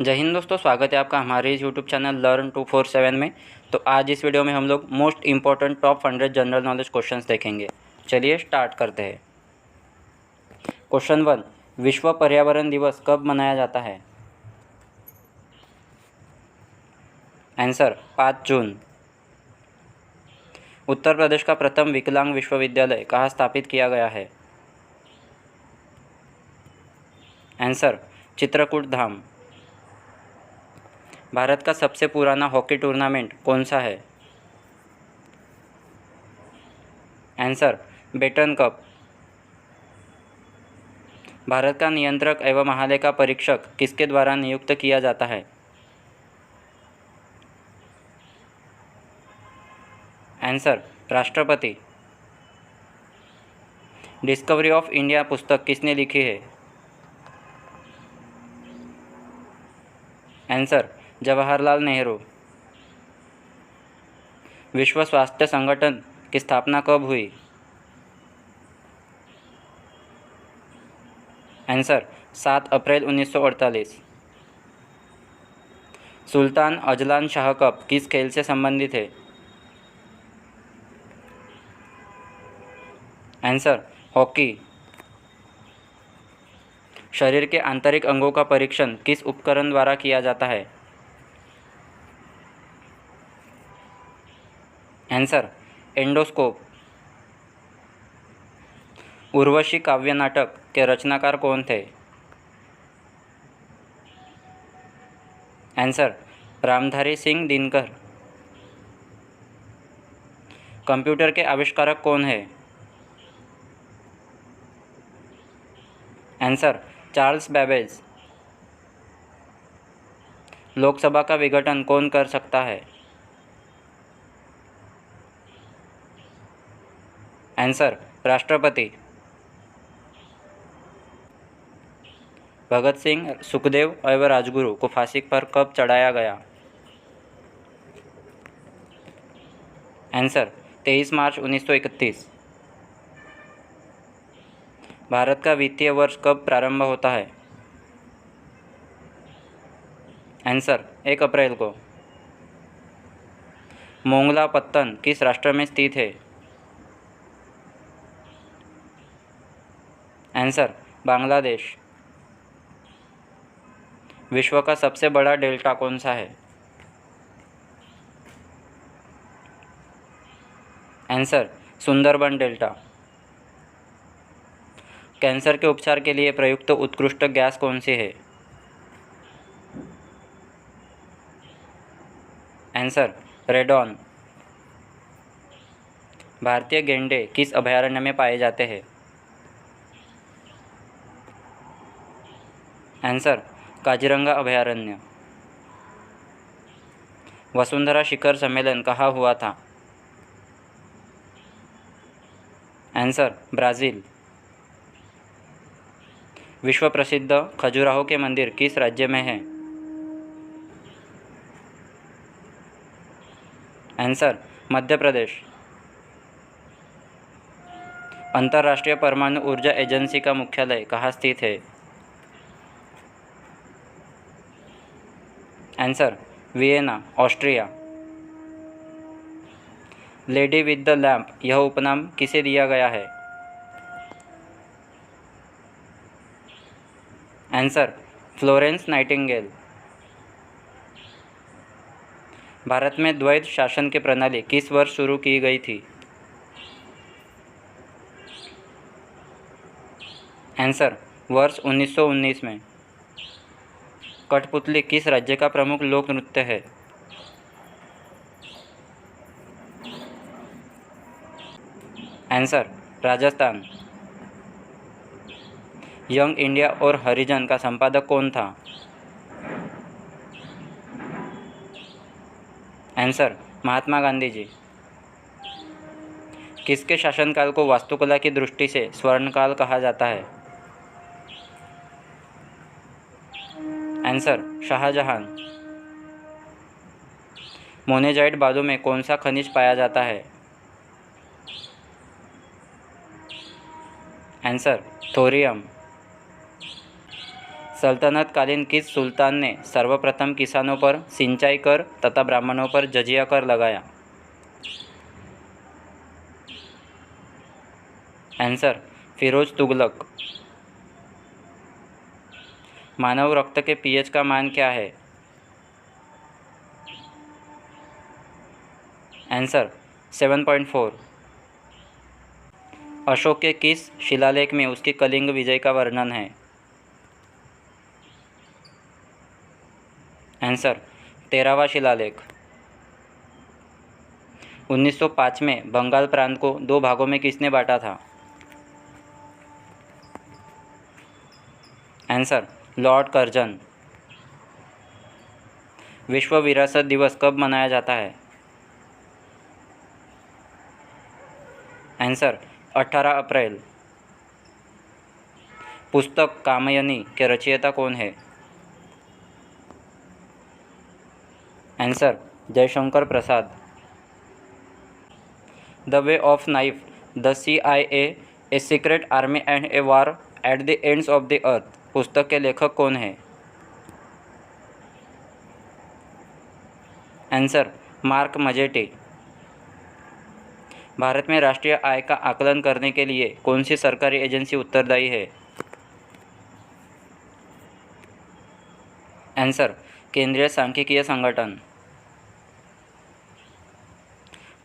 जय हिंद दोस्तों, स्वागत है आपका हमारे इस यूट्यूब चैनल लर्न 247 में। तो आज इस वीडियो में हम लोग most important top 100 general knowledge questions देखेंगे। चलिए स्टार्ट करते हैं। क्वेश्चन 1, विश्व पर्यावरण दिवस कब मनाया जाता है? आंसर 5 जून। उत्तर प्रदेश का प्रथम विकलांग विश्वविद्यालय कहाँ स्थापित किया गया है? आंसर चित्रकूट धाम। भारत का सबसे पुराना हॉकी टूर्नामेंट कौन सा है? Answer batten cup. भारत का नियंत्रक एवं महालेखा परीक्षक किसके द्वारा नियुक्त किया जाता है? आंसर राष्ट्रपति। डिस्कवरी ऑफ इंडिया पुस्तक किसने लिखी है? आंसर जवाहरलाल नेहरू। विश्व स्वास्थ्य संगठन की स्थापना कब हुई? आंसर 7 अप्रैल 1948। सुल्तान अजलान शाह कप किस खेल से संबंधित है? Answer hockey. शरीर के आंतरिक अंगों का परीक्षण किस उपकरण द्वारा किया जाता है? Answer endoscope. उर्वशी काव्य नाटक के रचनाकार कौन थे? आंसर रामधारी सिंह दिनकर। कंप्यूटर के आविष्कारक कौन है? Answer Charles Babbage. लोकसभा का विघटन कौन कर सकता है? आंसर राष्ट्रपति। भगत सिंह, सुखदेव एवं राजगुरु को फांसी पर कब चढ़ाया गया? आंसर 23 मार्च 1931। भारत का वित्तीय वर्ष कब प्रारंभ होता है? आंसर 1 अप्रैल को। मोंगला पत्तन किस राष्ट्र में स्थित है? आंसर बांग्लादेश। विश्व का सबसे बड़ा डेल्टा कौन सा है? Answer Sundarban delta. कैंसर के उपचार के लिए प्रयुक्त उत्कृष्ट गैस कौन सी है? Answer radon. भारतीय गैंडे किस अभयारण्य में पाए जाते हैं? आंसर काजीरंगा अभयारण्य। वसुंधरा शिखर सम्मेलन कहाँ हुआ था? Answer Brazil. विश्व प्रसिद्ध खजुराहो के मंदिर किस राज्य में है? आंसर मध्य प्रदेश। अंतर्राष्ट्रीय परमाणु ऊर्जा एजेंसी का मुख्यालय कहाँ स्थित है? Answer Vienna, Austria. Lady with the lamp यह उपनाम किसे दिया गया है? Answer Florence Nightingale. भारत में द्वैध शासन की प्रणाली किस वर्ष शुरू की गई थी? आंसर वर्ष 1919 में। कठपुतली किस राज्य का प्रमुख लोक नृत्य है? आंसर राजस्थान। यंग इंडिया और हरिजन का संपादक कौन था? आंसर महात्मा गांधी जी। किसके शासनकाल को वास्तुकला की दृष्टि से स्वर्णकाल कहा जाता है? आंसर शाहजहां। मोनेजाइट बालू में कौन सा खनिज पाया जाता है? Answer thorium. सल्तनत कालीन किस सुल्तान ने सर्वप्रथम किसानों पर सिंचाई कर तथा ब्राह्मणों पर जजिया कर लगाया? आंसर फिरोज तुगलक। मानव रक्त के पीएच का मान क्या है? आंसर 7.4। अशोक के किस शिलालेख में उसकी कलिंग विजय का वर्णन है? आंसर 13वां शिलालेख। 1905 में बंगाल प्रांत को 2 भागों में किसने बांटा था? Answer Lord Curzon. विश्व विरासत दिवस कब मनाया जाता है? आंसर 18 अप्रैल। पुस्तक कामयनी के रचयिता कौन है? Answer Jaishankar Prasad. The way of knife, the CIA, a secret army and A war at the ends of the earth पुस्तक के लेखक कौन है? Answer mark मजेटी। भारत में राष्ट्रीय आय का आकलन करने के लिए कौन सी सरकारी एजेंसी उत्तरदायी है? आंसर केंद्रीय सांख्यिकीय संगठन।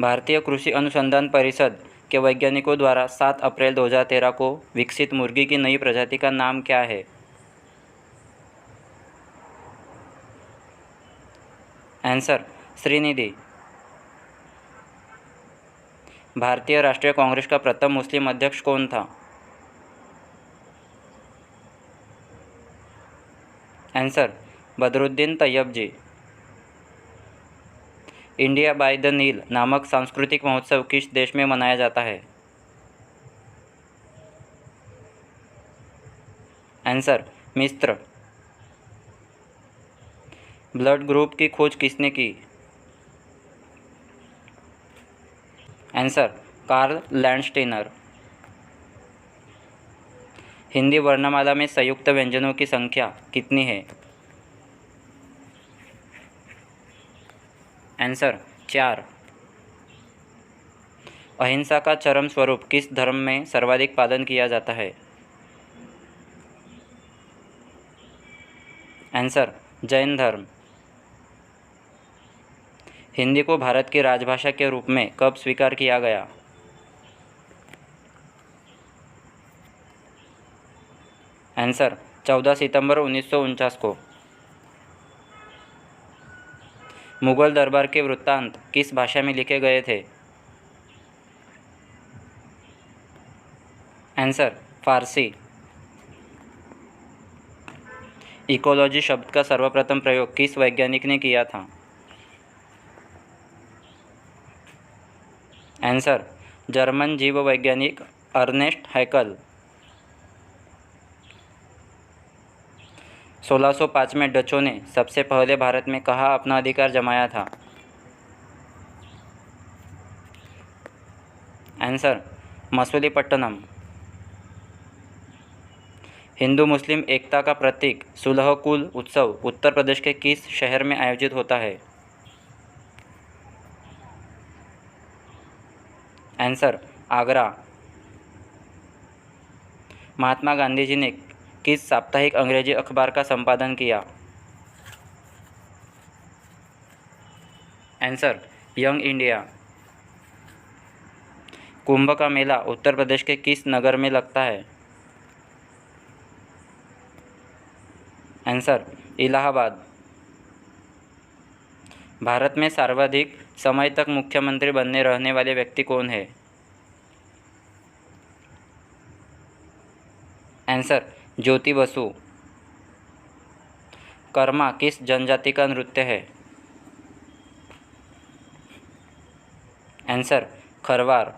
भारतीय कृषि अनुसंधान परिषद के वैज्ञानिकों द्वारा 7 अप्रैल 2013 को विकसित मुर्गी की नई प्रजाति का नाम क्या है? आंसर श्रीनिधि। भारतीय राष्ट्रीय कांग्रेस का प्रथम मुस्लिम अध्यक्ष कौन था? Answer Badruddin Tyabji. India by the Nile नामक सांस्कृतिक महोत्सव किस देश में मनाया जाता है? आंसर मिस्र। ब्लड ग्रुप की खोज किसने की? Answer Karl Landsteiner. हिंदी वर्णमाला में संयुक्त व्यंजनों की संख्या कितनी है? आंसर 4। अहिंसा का चरम स्वरूप किस धर्म में सर्वाधिक पालन किया जाता है? आंसर जैन धर्म। हिंदी को भारत की राजभाषा के रूप में कब स्वीकार किया गया? आंसर 14 सितंबर 1949 को। मुगल दरबार के वृत्तांत किस भाषा में लिखे गए थे? आंसर फारसी। इकोलॉजी शब्द का सर्वप्रथम प्रयोग किस वैज्ञानिक ने किया था? आंसर जर्मन जीव वैज्ञानिक अर्नेस्ट हैकल। 1605 में डचों ने सबसे पहले भारत में कहाँ अपना अधिकार जमाया था? आंसर मसूलीपट्टनम। हिंदू मुस्लिम एकता का प्रतीक सुलह कुल उत्सव उत्तर प्रदेश के किस शहर में आयोजित होता है? आंसर आगरा। महात्मा गांधी जी ने किस साप्ताहिक अंग्रेजी अखबार का संपादन किया? Answer young India. कुंभ का मेला उत्तर प्रदेश के किस नगर में लगता है? आंसर इलाहाबाद। भारत में सर्वाधिक समय तक मुख्यमंत्री बनने रहने वाले व्यक्ति कौन है? आंसर ज्योति बसु। कर्मा किस जनजाति का नृत्य है? आंसर खरवार।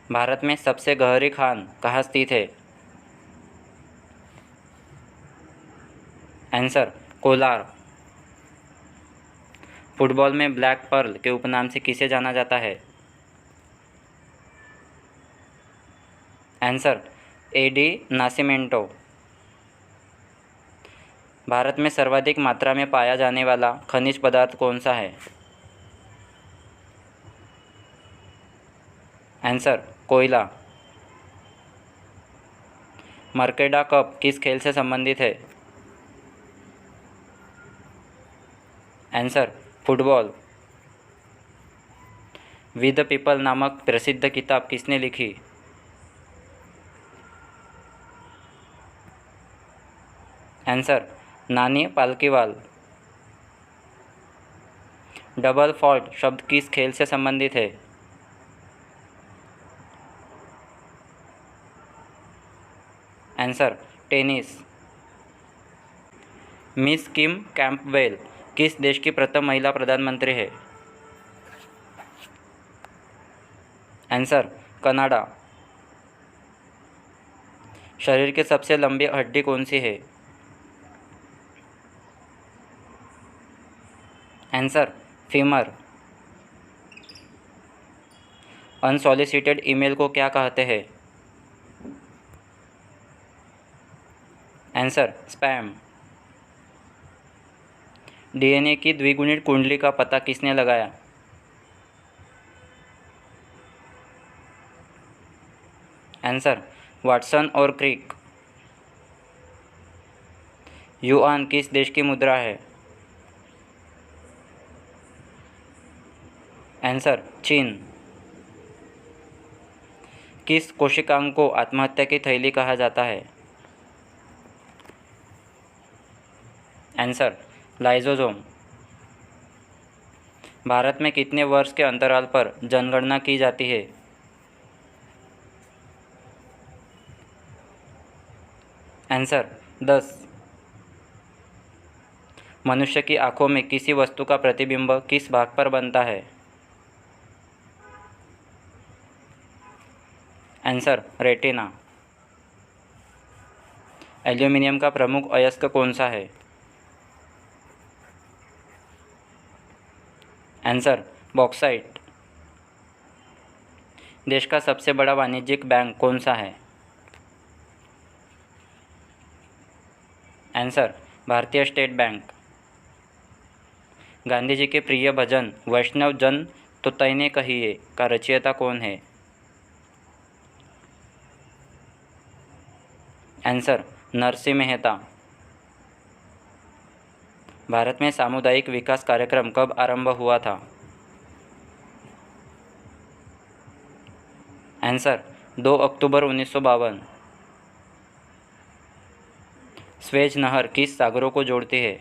भारत में सबसे गहरी खान कहाँ स्थित है? आंसर कोलार। फुटबॉल में ब्लैक पर्ल के उपनाम से किसे जाना जाता है? Answer AD Nascimento. भारत में सर्वाधिक मात्रा में पाया जाने वाला खनिज पदार्थ कौन सा है? आंसर कोयला। मर्केडा कप किस खेल से संबंधित है? Answer football. We the people नामक प्रसिद्ध किताब किसने लिखी? आंसर नानी पालकीवाल। डबल फॉल्ट शब्द किस खेल से संबंधित है? Answer tennis. मिस किम कैंपबेल किस देश की प्रथम महिला प्रधानमंत्री है? Answer Canada. शरीर की सबसे लंबी हड्डी कौन सी है? Answer femur. अनसॉलिसिटेड ईमेल को क्या कहते हैं? Answer spam. डीएनए की द्विगुणित कुंडली का पता किसने लगाया? आंसर वाटसन और क्रिक। युआन किस देश की मुद्रा है? आंसर चीन। किस कोशिकांग को आत्महत्या की थैली कहा जाता है? Answer lysosome. भारत में कितने वर्ष के अंतराल पर जनगणना की जाती है? आंसर 10। मनुष्य की आंखों में किसी वस्तु का प्रतिबिंब किस भाग पर बनता है? Answer retina. एल्यूमिनियम का प्रमुख अयस्क कौन सा है? Answer bauxite. देश का सबसे बड़ा वाणिज्यिक बैंक कौन सा है? आंसर भारतीय स्टेट बैंक। गांधी जी के प्रिय भजन वैष्णव जन तो तैने कहिए का रचयिता कौन है? आंसर नरसिंह मेहता। भारत में सामुदायिक विकास कार्यक्रम कब आरंभ हुआ था? आंसर 2 अक्टूबर 1952। स्वेज नहर किस सागरों को जोड़ती है?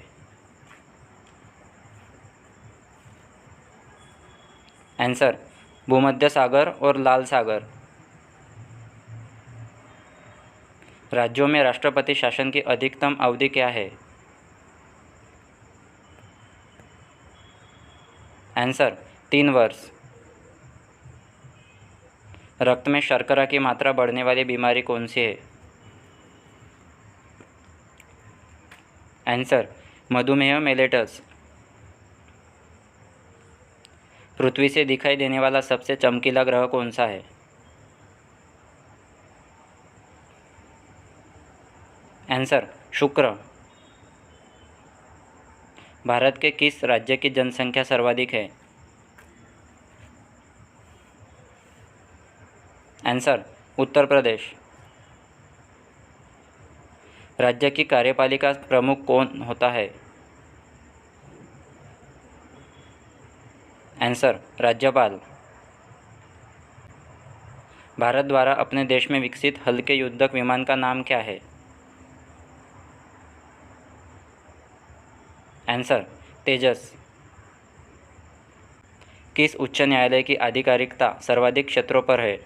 आंसर भूमध्य सागर और लाल सागर। राज्यों में राष्ट्रपति शासन की अधिकतम अवधि क्या है? आंसर 3 वर्ष। रक्त में शर्करा की मात्रा बढ़ने वाली बीमारी कौन सी है? आंसर मधुमेह मेलेटस। पृथ्वी से दिखाई देने वाला सबसे चमकीला ग्रह कौन सा है? आंसर शुक्र। भारत के किस राज्य की जनसंख्या सर्वाधिक है? आंसर उत्तर प्रदेश। राज्य की कार्यपालिका प्रमुख कौन होता है? आंसर राज्यपाल। भारत द्वारा अपने देश में विकसित हल्के युद्धक विमान का नाम क्या है? आंसर तेजस। किस उच्च न्यायालय की आधिकारिकता सर्वाधिक क्षेत्रों पर है?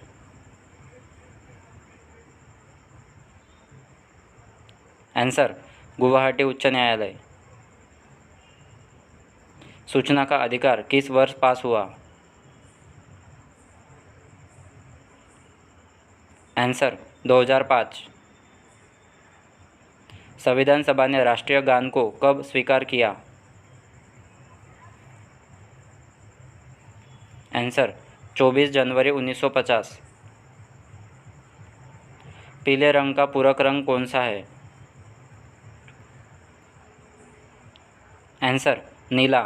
आंसर गुवाहाटी उच्च न्यायालय। सूचना का अधिकार किस वर्ष पास हुआ? आंसर 2005। संविधान सभा ने राष्ट्रीय गान को कब स्वीकार किया? आंसर 24 जनवरी 1950। पीले रंग का पूरक रंग कौन सा है? आंसर नीला।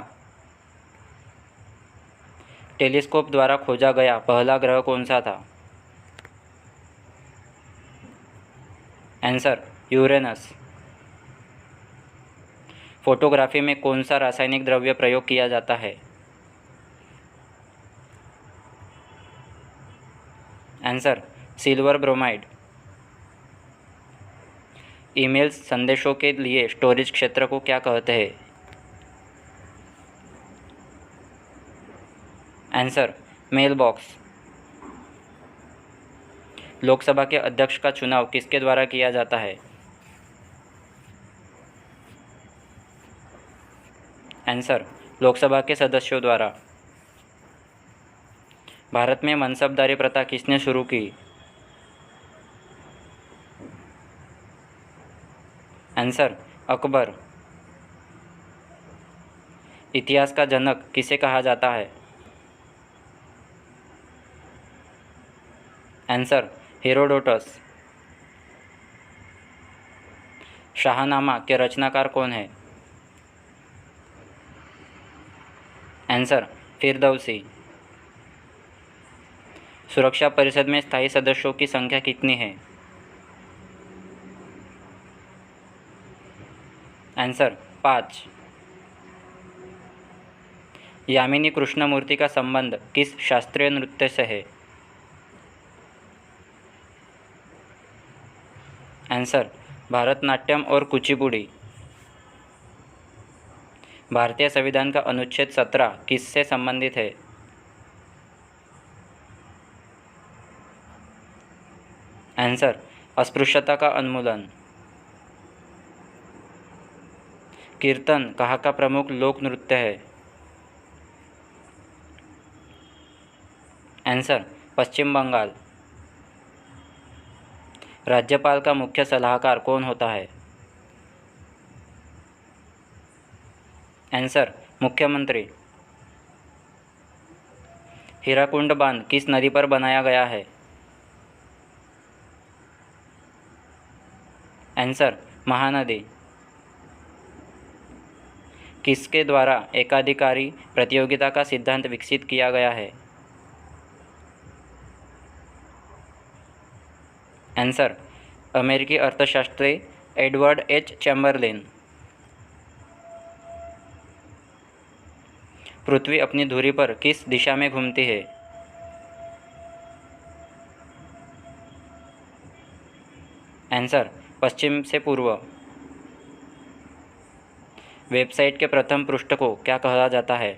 टेलीस्कोप द्वारा खोजा गया पहला ग्रह कौन सा था? Answer Uranus. फोटोग्राफी में कौन सा रासायनिक द्रव्य प्रयोग किया जाता है? Answer silver bromide. ईमेल संदेशों के लिए स्टोरेज क्षेत्र को क्या कहते हैं? Answer mail box. लोकसभा के अध्यक्ष का चुनाव किसके द्वारा किया जाता है? आंसर लोकसभा के सदस्यों द्वारा। भारत में मनसबदारी प्रथा किसने शुरू की? आंसर अकबर। इतिहास का जनक किसे कहा जाता है? Answer Herodotus. शाहनामा के रचनाकार कौन है? आंसर फिरदौसी। सुरक्षा परिषद में स्थायी सदस्यों की संख्या कितनी है? आंसर 5। यामिनी कृष्णमूर्ति का संबंध किस शास्त्रीय नृत्य से है? आंसर भारतनाट्यम और कुचिपुड़ी। भारतीय संविधान का अनुच्छेद 17 किससे संबंधित है? आंसर अस्पृश्यता का उन्मूलन। कीर्तन कहाँ का प्रमुख लोक नृत्य है? आंसर पश्चिम बंगाल। राज्यपाल का मुख्य सलाहकार कौन होता है? आंसर मुख्यमंत्री। हीराकुंड बांध किस नदी पर बनाया गया है? आंसर महानदी। किसके द्वारा एकाधिकारी प्रतियोगिता का सिद्धांत विकसित किया गया है? आंसर अमेरिकी अर्थशास्त्री एडवर्ड एच चैम्बरलेन। पृथ्वी अपनी धुरी पर किस दिशा में घूमती है? आंसर पश्चिम से पूर्व। वेबसाइट के प्रथम पृष्ठ को क्या कहा जाता है?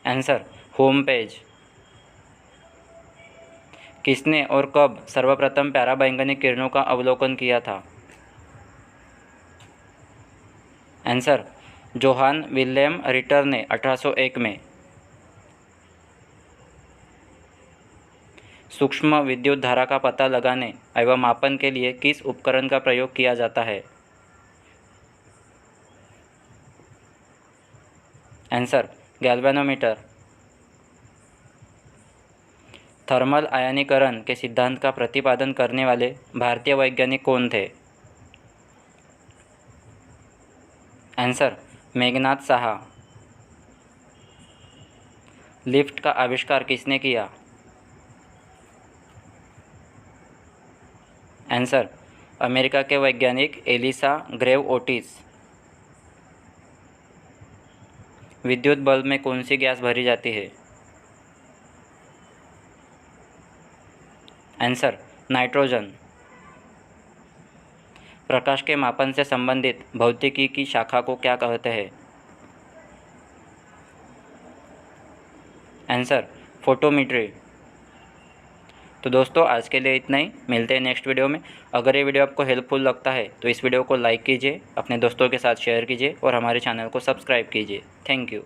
Answer home page. किसने और कब सर्वप्रथम पराबैंगनी किरणों का अवलोकन किया था? आंसर जोहान विलियम रिटर ने 1801 में। सूक्ष्म विद्युत धारा का पता लगाने एवं मापन के लिए किस उपकरण का प्रयोग किया जाता है? Answer galvanometer. थर्मल आयनीकरण के सिद्धांत का प्रतिपादन करने वाले भारतीय वैज्ञानिक कौन थे? आंसर मेघनाथ साहा। लिफ्ट का आविष्कार किसने किया? आंसर अमेरिका के वैज्ञानिक एलिसा ग्रेव ओटिस। विद्युत बल्ब में कौन सी गैस भरी जाती है? Answer nitrogen. प्रकाश के मापन से संबंधित भौतिकी की शाखा को क्या कहते हैं? Answer photometry. तो दोस्तों आज के लिए इतना ही, मिलते हैं नेक्स्ट वीडियो में। अगर ये वीडियो आपको हेल्पफुल लगता है तो इस वीडियो को लाइक कीजिए, अपने दोस्तों के साथ शेयर कीजिए और हमारे चैनल को सब्सक्राइब कीजिए। Thank you.